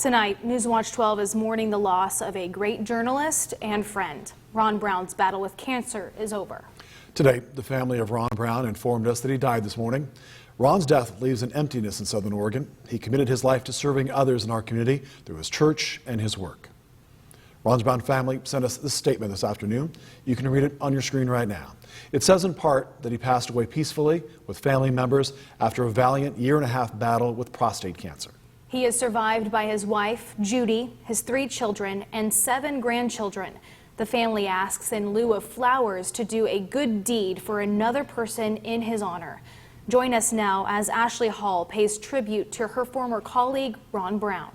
Tonight, NewsWatch 12 is mourning the loss of a great journalist and friend. Ron Brown's battle with cancer is over. Today, the family of Ron Brown informed us that he died this morning. Ron's death leaves an emptiness in Southern Oregon. He committed his life to serving others in our community through his church and his work. Ron's Brown family sent us this statement this afternoon. You can read it on your screen right now. It says in part that he passed away peacefully with family members after a valiant year-and-a-half battle with prostate cancer. He is survived by his wife, Judy, his 3 children, and 7 grandchildren. The family asks in lieu of flowers to do a good deed for another person in his honor. Join us now as Ashley Hall pays tribute to her former colleague, Ron Brown.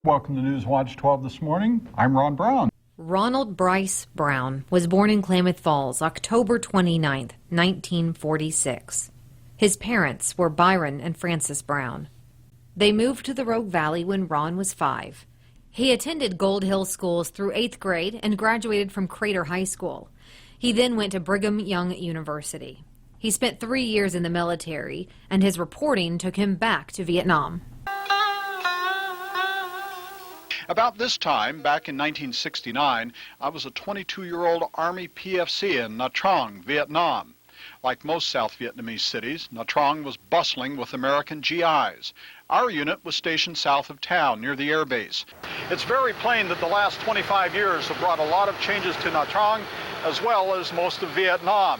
Welcome to NewsWatch 12 this morning. I'm Ron Brown. Ronald Bryce Brown was born in Klamath Falls, October 29, 1946. His parents were Byron and Frances Brown. They moved to the Rogue Valley when Ron was 5. He attended Gold Hill schools through 8th grade and graduated from Crater High School. He then went to Brigham Young University. He spent 3 years in the military, and his reporting took him back to Vietnam. About this time, back in 1969, I was a 22-year-old Army PFC in Nha Trang, Vietnam. Like most South Vietnamese cities, Nha Trang was bustling with American GIs. Our unit was stationed south of town, near the air base. It's very plain that the last 25 years have brought a lot of changes to Nha Trang, as well as most of Vietnam.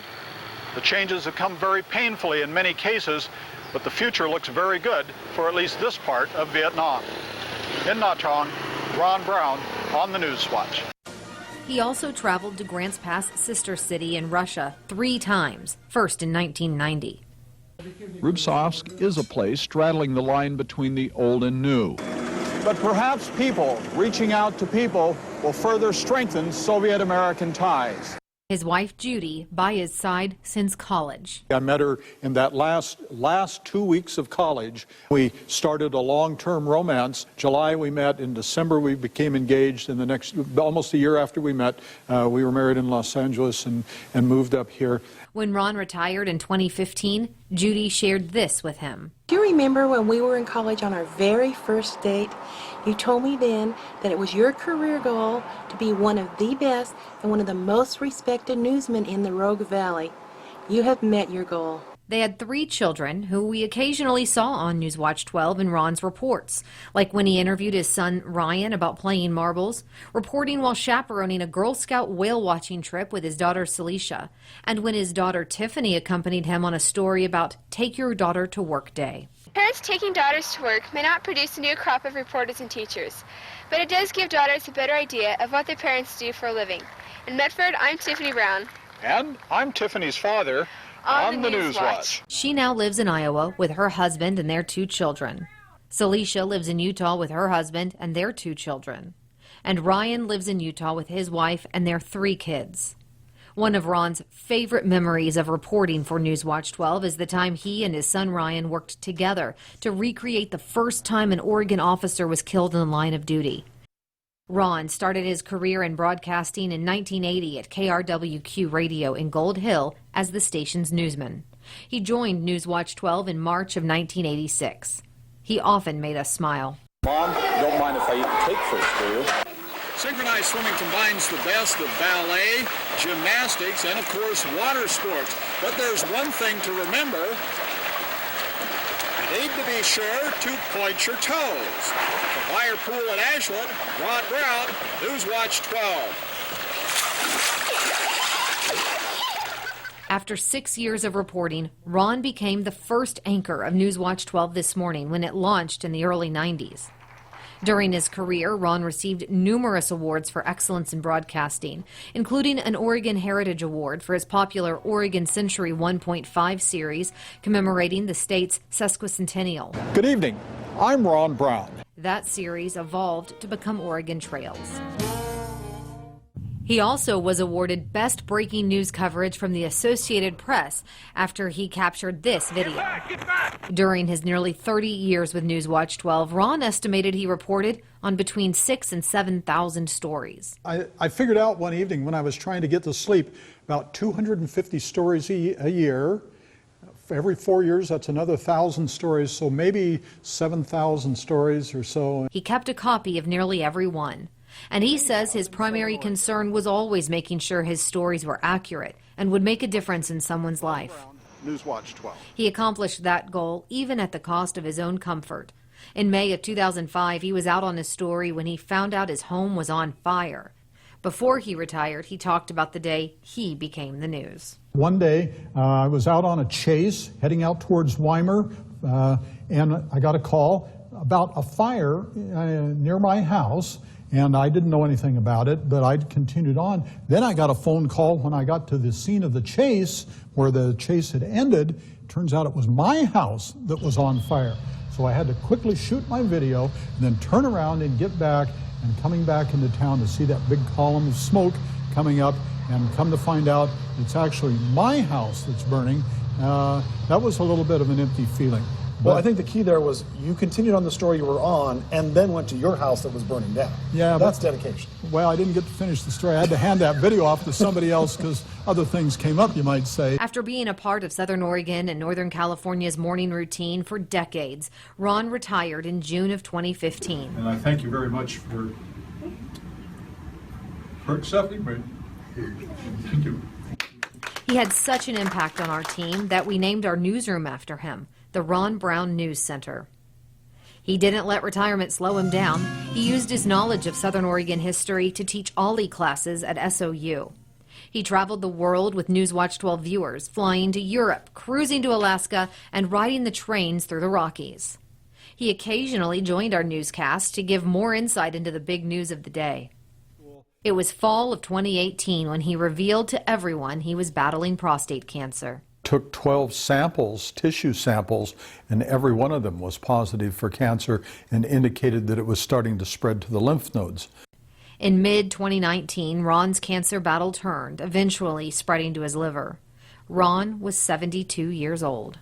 The changes have come very painfully in many cases, but the future looks very good for at least this part of Vietnam. In Nha Trang, Ron Brown on the NewsWatch. He also traveled to Grants Pass sister city in Russia 3 times, first in 1990. Rubsovsk is a place straddling the line between the old and new. But perhaps people reaching out to people will further strengthen Soviet-American ties. His wife, Judy, by his side since college. I met her in that last 2 weeks of college. We started a long-term romance. July we met. In December we became engaged. In the next, almost a year after we met, we were married in Los Angeles and moved up here. When Ron retired in 2015, Judy shared this with him. Do you remember when we were in college on our very first date? You told me then that it was your career goal to be one of the best and one of the most respected newsmen in the Rogue Valley. You have met your goal. They had 3 children who we occasionally saw on NewsWatch 12 in Ron's reports, like when he interviewed his son Ryan about playing marbles, reporting while chaperoning a Girl Scout whale-watching trip with his daughter Celicia, and when his daughter Tiffany accompanied him on a story about Take Your Daughter to Work Day. Parents taking daughters to work may not produce a new crop of reporters and teachers, but it does give daughters a better idea of what their parents do for a living. In Medford, I'm Tiffany Brown. And I'm Tiffany's father on the NewsWatch. She now lives in Iowa with her husband and their 2 children. Celicia lives in Utah with her husband and their 2 children. And Ryan lives in Utah with his wife and their 3 kids. One of Ron's favorite memories of reporting for NewsWatch 12 is the time he and his son Ryan worked together to recreate the first time an Oregon officer was killed in the line of duty. Ron started his career in broadcasting in 1980 at KRWQ Radio in Gold Hill as the station's newsman. He joined NewsWatch 12 in March of 1986. He often made us smile. Mom, don't mind if I eat the cake first, do you? Synchronized swimming combines the best of ballet, gymnastics, and of course water sports. But there's one thing to remember. You need to be sure to point your toes. From Meyer Pool at Ashland, Ron Brown, NewsWatch 12. After 6 years of reporting, Ron became the first anchor of NewsWatch 12 This Morning when it launched in the early 90s. During his career, Ron received numerous awards for excellence in broadcasting, including an Oregon Heritage Award for his popular Oregon Century 1.5 series commemorating the state's sesquicentennial. Good evening. I'm Ron Brown. That series evolved to become Oregon Trails. He also was awarded Best Breaking News Coverage from the Associated Press after he captured this video. Get back! During his nearly 30 years with NewsWatch 12, Ron estimated he reported on between 6,000 and 7,000 stories. I figured out one evening when I was trying to get to sleep about 250 stories a year, every 4 years, that's another 1,000 stories, so maybe 7,000 stories or so. He kept a copy of nearly every one. And he says his primary concern was always making sure his stories were accurate and would make a difference in someone's life. NewsWatch 12. He accomplished that goal even at the cost of his own comfort. In May of 2005, he was out on his story when he found out his home was on fire. Before he retired, he talked about the day he became the news. One day, I was out on a chase heading out towards Weimar, and I got a call about a fire near my house. And I didn't know anything about it, but I continued on. Then I got a phone call when I got to the scene of the chase, where the chase had ended. Turns out it was my house that was on fire. So I had to quickly shoot my video and then turn around and get back, and coming back into town to see that big column of smoke coming up, and come to find out it's actually my house that's burning. That was a little bit of an empty feeling. Well, I think the key there was you continued on the story you were on and then went to your house that was burning down. Yeah, that's dedication. Well, I didn't get to finish the story. I had to hand that video off to somebody else because other things came up, you might say. After being a part of Southern Oregon and Northern California's morning routine for decades, Ron retired in June of 2015. And I thank you very much for accepting me. Thank you. He had such an impact on our team that we named our newsroom after him, the Ron Brown News Center. He didn't let retirement slow him down. He used his knowledge of Southern Oregon history to teach OLLI classes at SOU. He traveled the world with NewsWatch 12 viewers, flying to Europe, cruising to Alaska, and riding the trains through the Rockies. He occasionally joined our newscast to give more insight into the big news of the day. It was fall of 2018 when he revealed to everyone he was battling prostate cancer. Took 12 samples, tissue samples, and every one of them was positive for cancer and indicated that it was starting to spread to the lymph nodes. In mid-2019, Ron's cancer battle turned, eventually spreading to his liver. Ron was 72 years old.